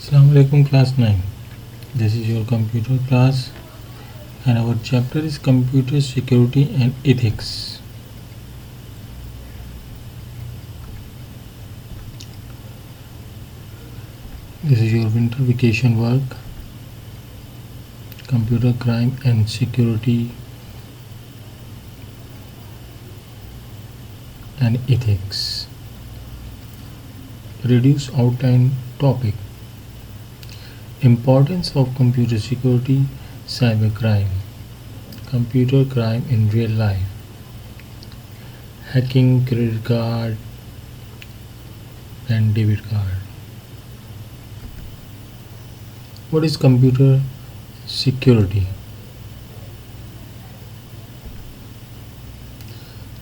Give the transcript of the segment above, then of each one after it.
Assalamu alaikum class 9. This is your computer class and our chapter is computer security and ethics. This is your winter vacation work, computer crime and security and ethics. Reduce outline topic. Importance of computer security, cybercrime, computer crime in real life, hacking credit card and debit card. What is computer security?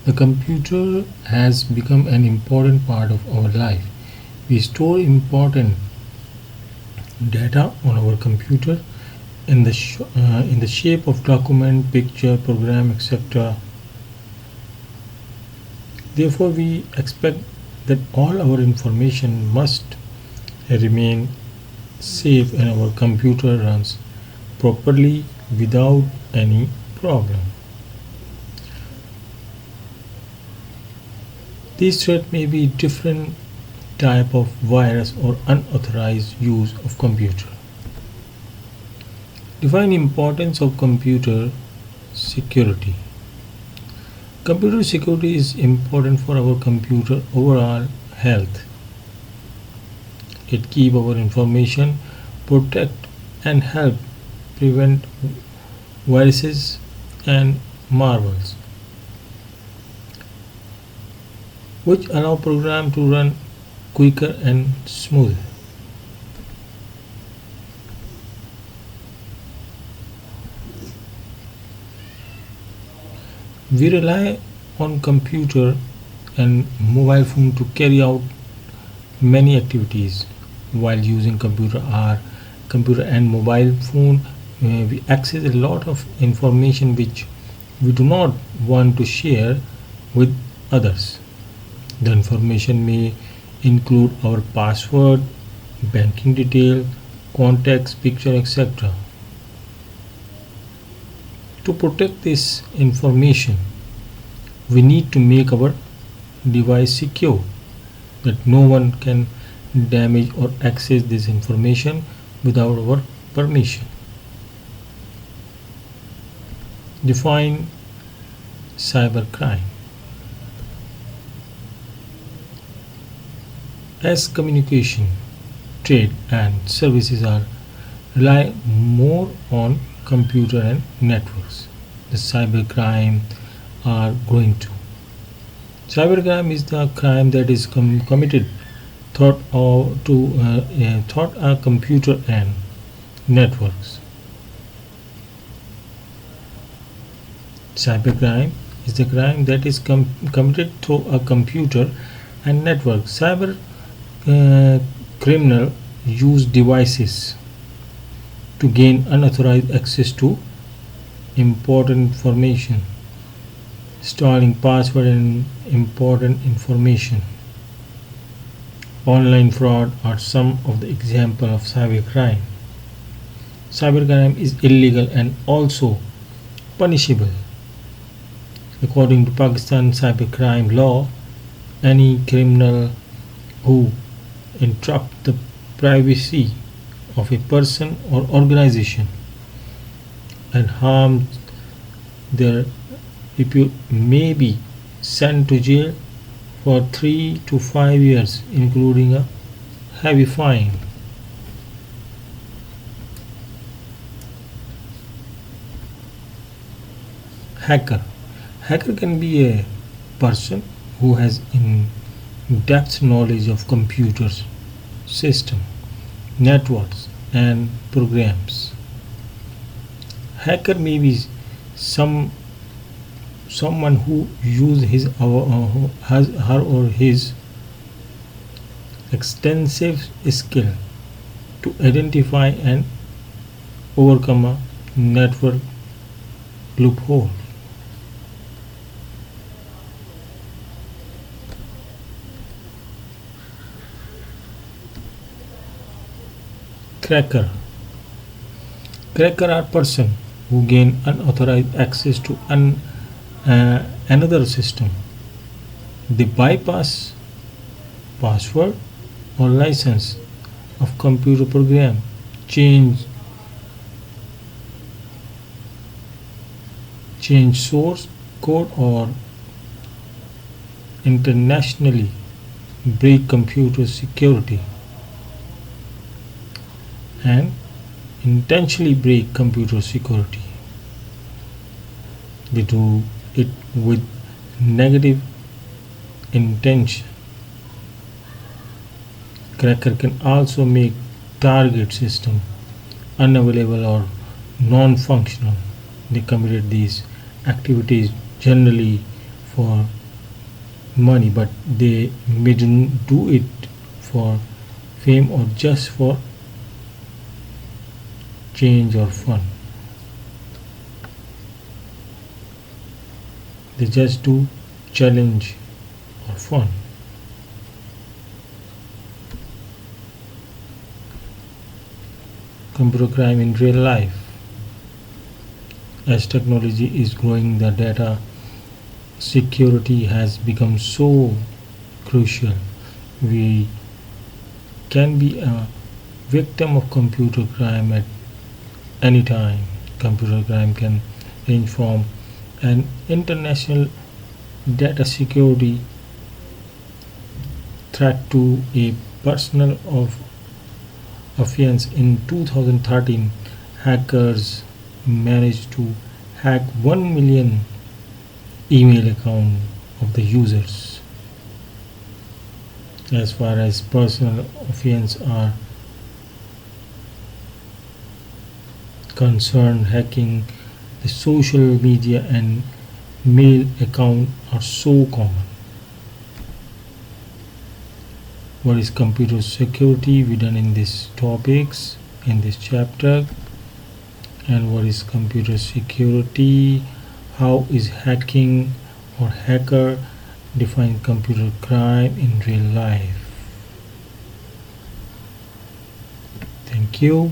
The computer has become an important part of our life. We store important data on our computer in the shape of document, picture, program, etc. Therefore, we expect that all our information must remain safe and our computer runs properly without any problem. These threats may be different type of virus or unauthorized use of computer. Define importance of computer security. Computer security is important for our computer overall health. It keep our information, protect and help prevent viruses and malwares, which allow program to run quicker and smooth. We rely on computer and mobile phone to carry out many activities. While using computer and mobile phone, we access a lot of information which we do not want to share with others. The information may include our password, banking detail, contacts, picture, etc. To protect this information, we need to make our device secure, that no one can damage or access this information without our permission. Define cybercrime. As communication, trade and services rely more on computer and networks, the cybercrime are growing too. Cybercrime is the crime that is committed thought a computer and networks. Cybercrime is the crime that is committed through a computer and network. Cyber criminal use devices to gain unauthorized access to important information, storing password and important information. Online fraud are some of the examples of cybercrime. Cybercrime is illegal and also punishable. According to Pakistan cybercrime law, any criminal who interrupt the privacy of a person or organization and harm their repute may be sent to jail for 3 to 5 years, including a heavy fine. Hacker. Hacker can be a person who has in-depth knowledge of computers, system, networks and programs. Hacker may be someone who uses her or his extensive skill to identify and overcome a network loophole. Cracker. Cracker are person who gain unauthorized access to another system. They bypass password or license of computer program, change source code or internationally break computer security and intentionally break computer security. They do it with negative intention. Cracker can also make target system unavailable or non-functional. They committed these activities generally for money, but they didn't do it for fame or just for change or fun. They just do challenge or fun. Computer crime in real life. As technology is growing, the data security has become so crucial. We can be a victim of computer crime at any time. Computer crime can range from an international data security threat to a personal offense. In 2013, hackers managed to hack 1 million email account of the users. As far as personal offense are concerned, hacking the social media and mail account are so common. What is computer security? We done in these topics in this chapter. And what is computer security? How is hacking or hacker define computer crime in real life? Thank you.